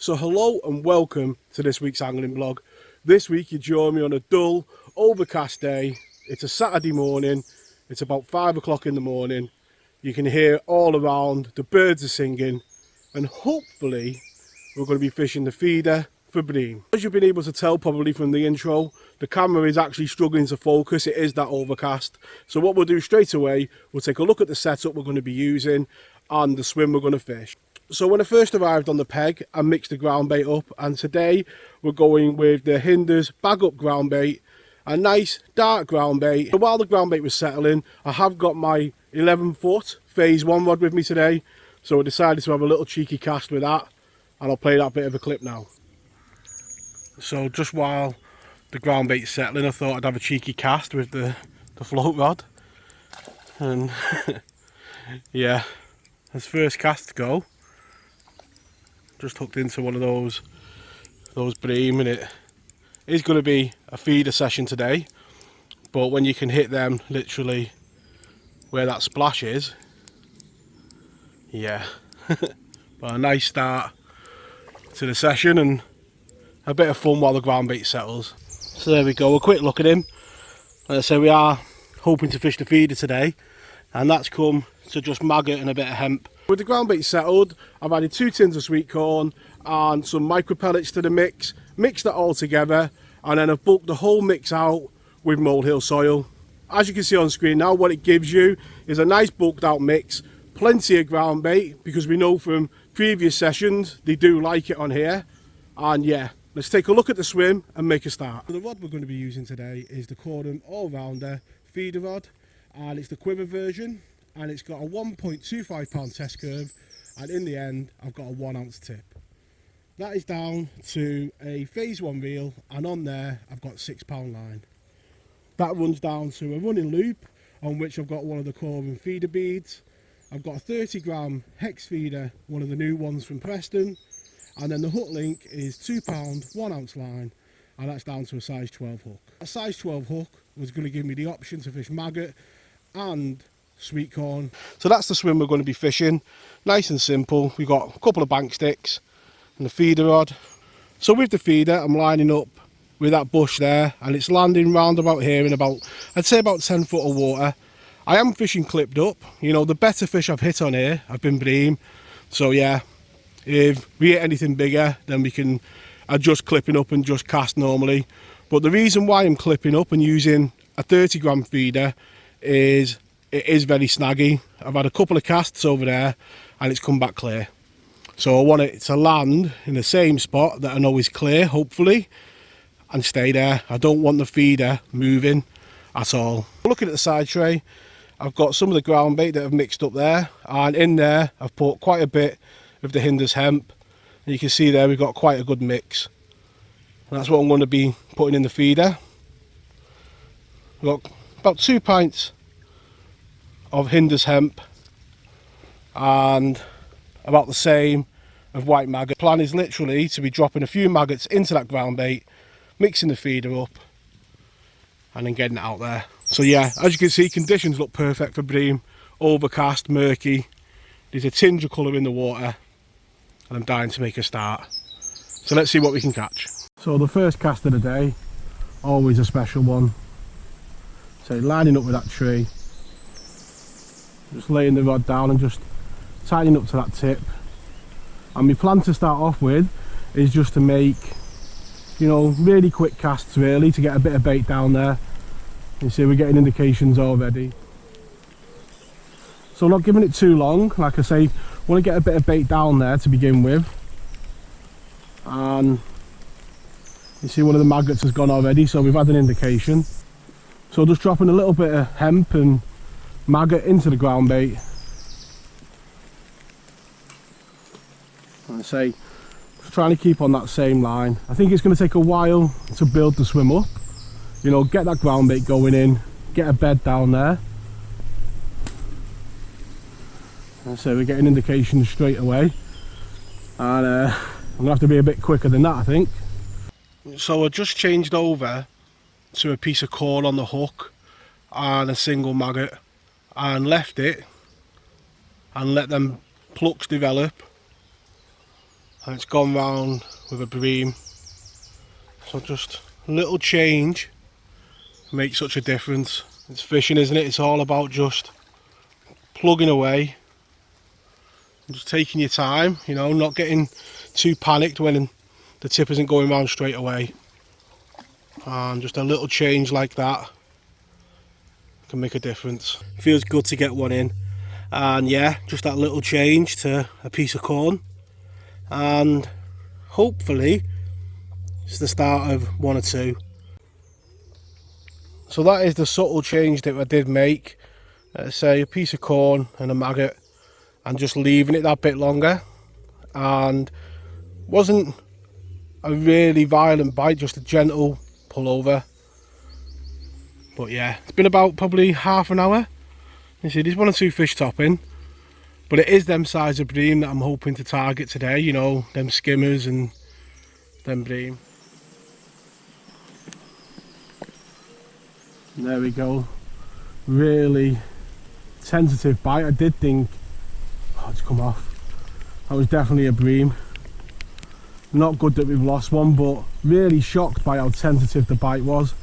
So hello and welcome to this week's angling blog. This week you join me on a dull, overcast day. It's a Saturday morning, it's about 5 o'clock in the morning. You can hear all around, the birds are singing, and hopefully we're going to be fishing the feeder for bream. As you've been able to tell probably from the intro, the camera is actually struggling to focus, it is that overcast. So what we'll do straight away, we'll take a look at the setup we're going to be using and the swim we're going to fish. So when I first arrived on the peg, I mixed the ground bait up, and today we're going with the Hinders bag up ground bait, a nice dark ground bait. So while the ground bait was settling, I have got my 11-foot phase 1 rod with me today, so I decided to have a little cheeky cast with that, and I'll play that bit of a clip now. So just while the ground bait's settling, I thought I'd have a cheeky cast with the float rod, and yeah, as first cast to go. Just hooked into one of those bream, and it is going to be a feeder session today, but when you can hit them literally where that splash is, yeah. But a nice start to the session and a bit of fun while the ground bait settles. So there we go, a quick look at him. Like I say, we are hoping to fish the feeder today, and that's come to just maggot and a bit of hemp. With the ground bait settled, I've added 2 tins of sweet corn and some micro pellets to the mix, mixed that all together, and then I've bulked the whole mix out with molehill soil. As you can see on screen now, what it gives you is a nice bulked out mix, plenty of ground bait, because we know from previous sessions they do like it on here. And yeah, let's take a look at the swim and make a start. The rod we're going to be using today is the Cordon all-rounder feeder rod, and it's the quiver version, and it's got a 1.25 pound test curve, and in the end I've got a 1 ounce tip. That is down to a phase 1 reel, and on there I've got 6 pound line. That runs down to a running loop on which I've got one of the Cordon feeder beads. I've got a 30 gram hex feeder, one of the new ones from Preston, and then the hook link is 2 pound 1 ounce line, and that's down to a size 12 hook. A size 12 hook was going to give me the option to fish maggot and sweet corn. So that's the swim we're going to be fishing. Nice and simple. We've got a couple of bank sticks and the feeder rod. So with the feeder, I'm lining up with that bush there, and it's landing round about here in about, I'd say about 10 foot of water. I am fishing clipped up. You know, the better fish I've hit on here have been bream. So yeah, if we hit anything bigger, then we can adjust clipping up and just cast normally. But the reason why I'm clipping up and using a 30 gram feeder is it is very snaggy. I've had a couple of casts over there and it's come back clear. So I want it to land in the same spot that I know is clear, hopefully, and stay there. I don't want the feeder moving at all. Looking at the side tray, I've got some of the ground bait that I've mixed up there, and in there I've put quite a bit of the Hinders hemp, and you can see there we've got quite a good mix. And that's what I'm going to be putting in the feeder. We've got about 2 pints of Hinders hemp and about the same of white maggot. The plan is literally to be dropping a few maggots into that ground bait, mixing the feeder up, and then getting it out there. So yeah, as you can see, conditions look perfect for bream. Overcast, murky, there's a tinge of colour in the water, and I'm dying to make a start. So let's see what we can catch. So the first cast of the day, always a special one. So lining up with that tree, just laying the rod down and just tightening up to that tip. And my plan to start off with is just to make, you know, really quick casts really, to get a bit of bait down there. You see we're getting indications already. So not giving it too long, like I say, want to get a bit of bait down there to begin with. And you see one of the maggots has gone already, so we've had an indication. So just dropping a little bit of hemp and maggot into the ground bait. Like I say, just trying to keep on that same line. I think it's going to take a while to build the swim up. You know, get that ground bait going in, get a bed down there. And so we're getting indications straight away. And I'm going to have to be a bit quicker than that, I think. So I just changed over to a piece of cord on the hook and a single maggot, and left it and let them plucks develop, and it's gone round with a bream. So just a little change makes such a difference. It's fishing, isn't it? It's all about just plugging away, just taking your time, you know, not getting too panicked when the tip isn't going round straight away. And just a little change like that can make a difference. Feels good to get one in. And yeah, just that little change to a piece of corn, and hopefully it's the start of one or two. So that is the subtle change that I did make. Say a piece of corn and a maggot, and just leaving it that bit longer, and wasn't a really violent bite, just a gentle pull over. But yeah, it's been about probably half an hour. You see, there's one or two fish topping, but it is them size of bream that I'm hoping to target today, you know, them skimmers and them bream. And there we go, really tentative bite. I did think, oh, it's come off. That was definitely a bream. Not good that we've lost one, but really shocked by how tentative the bite was.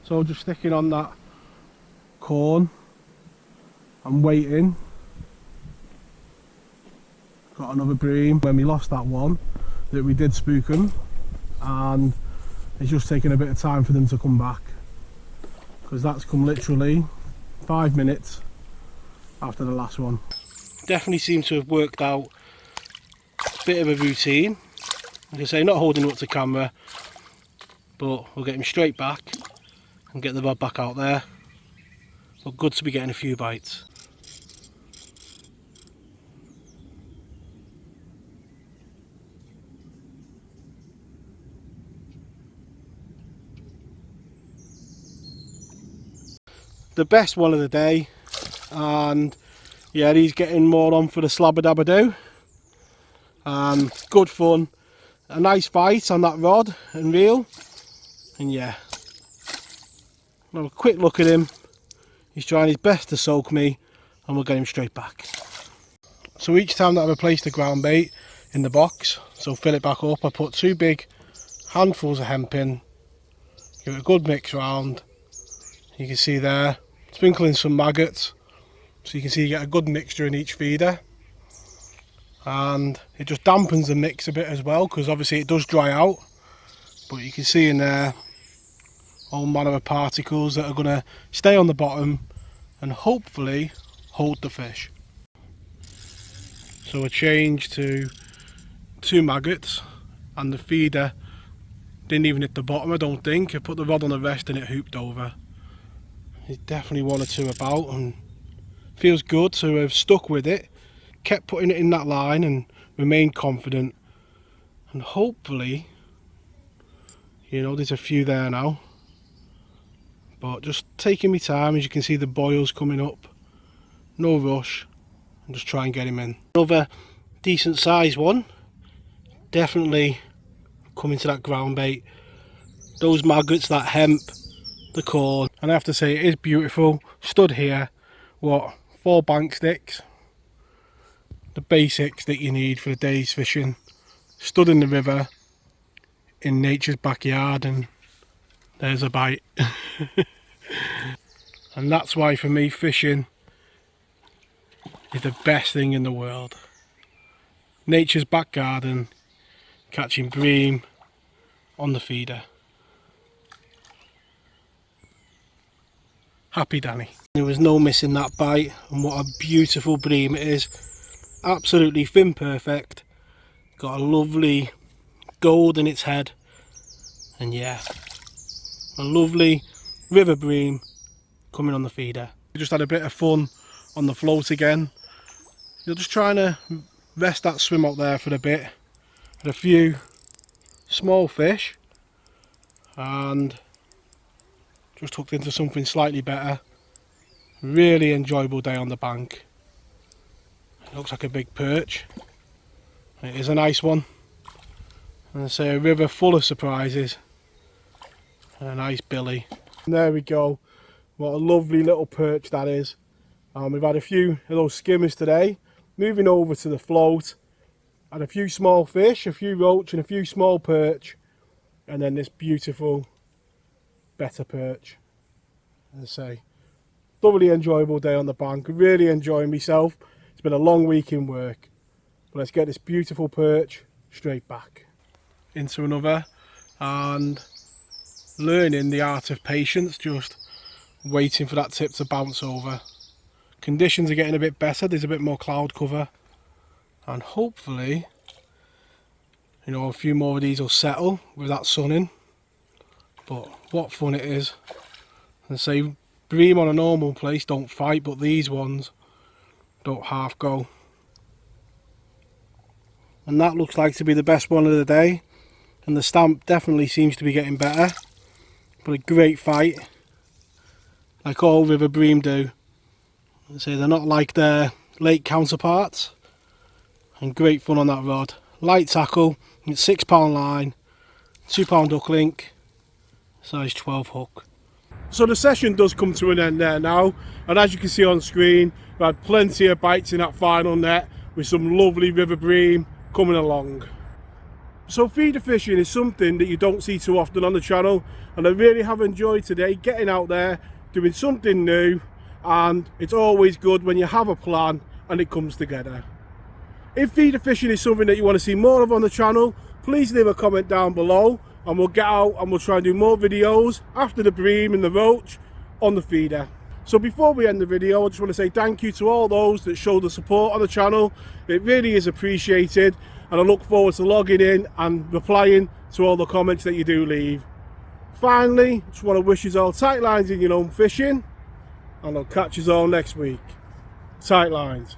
So just sticking on that corn and waiting. Got another bream. When we lost that one, that we did spook them, and it's just taking a bit of time for them to come back, because that's come literally 5 minutes after the last one. Definitely seems to have worked out a bit of a routine. Like I say, not holding up to camera, but we'll get him straight back and get the rod back out there. But good to be getting a few bites. The best one of the day, and yeah, he's getting more on for the slabber-dabber-do. Good fun, a nice bite on that rod and reel, and yeah, have a quick look at him. He's trying his best to soak me, and we'll get him straight back. So each time that I replace the ground bait in the box, so fill it back up, I put 2 big handfuls of hemp in, give it a good mix round. You can see there, sprinkling some maggots, so you can see you get a good mixture in each feeder, and it just dampens the mix a bit as well, because obviously it does dry out, but you can see in there all manner of particles that are going to stay on the bottom and hopefully hold the fish. So I changed to 2 maggots, and the feeder didn't even hit the bottom, I don't think. I put the rod on the rest and it hooped over. There's definitely 1 or 2 about, and feels good to have stuck with it, kept putting it in that line and remained confident, and hopefully, you know, there's a few there now. But just taking my time, as you can see the boils coming up, no rush, and just try and get him in. Another decent sized one, definitely coming to that ground bait. Those maggots, that hemp, the corn, and I have to say it is beautiful. Stood here, what, 4 bank sticks, the basics that you need for the day's fishing. Stood in the river, in nature's backyard, and there's a bite. And that's why for me fishing is the best thing in the world. Nature's back garden, catching bream on the feeder. Happy Danny. There was no missing that bite, and what a beautiful bream it is. Absolutely fin perfect, got a lovely gold in its head, and yeah, a lovely river bream coming on the feeder. We just had a bit of fun on the float again. You're just trying to rest that swim out there for a bit, Had a few small fish and just hooked into something slightly better. Really enjoyable day on the bank. It looks like a big perch. It is a nice one. And I say a river full of surprises. And a nice billy. And there we go. What a lovely little perch that is. We've had a few of those skimmers today. Moving over to the float. Had a few small fish, a few roach and a few small perch. And then this beautiful better perch. As I say, thoroughly enjoyable day on the bank. Really enjoying myself. It's been a long week in work. But let's get this beautiful perch straight back into another and learning the art of patience, just waiting for that tip to bounce over. Conditions are getting a bit better, there's a bit more cloud cover, and hopefully, you know, a few more of these will settle with that sun in. But what fun it is. And say bream on a normal place don't fight, but these ones don't half go. And that looks like to be the best one of the day, and the stamp definitely seems to be getting better. But a great fight, like all river bream do. I say they're not like their lake counterparts, and great fun on that rod. Light tackle, it's £6 line, £2 duck link, size 12 hook. So the session does come to an end there now, and as you can see on screen, we had plenty of bites in that final net with some lovely river bream coming along. So feeder fishing is something that you don't see too often on the channel, and I really have enjoyed today getting out there, doing something new, and it's always good when you have a plan and it comes together. If feeder fishing is something that you want to see more of on the channel, please leave a comment down below and we'll get out and we'll try and do more videos after the bream and the roach on the feeder. So before we end the video, I just want to say thank you to all those that show the support on the channel. It really is appreciated, and I look forward to logging in and replying to all the comments that you do leave. Finally, just want to wish you all tight lines in your own fishing, and I'll catch you all next week. Tight lines.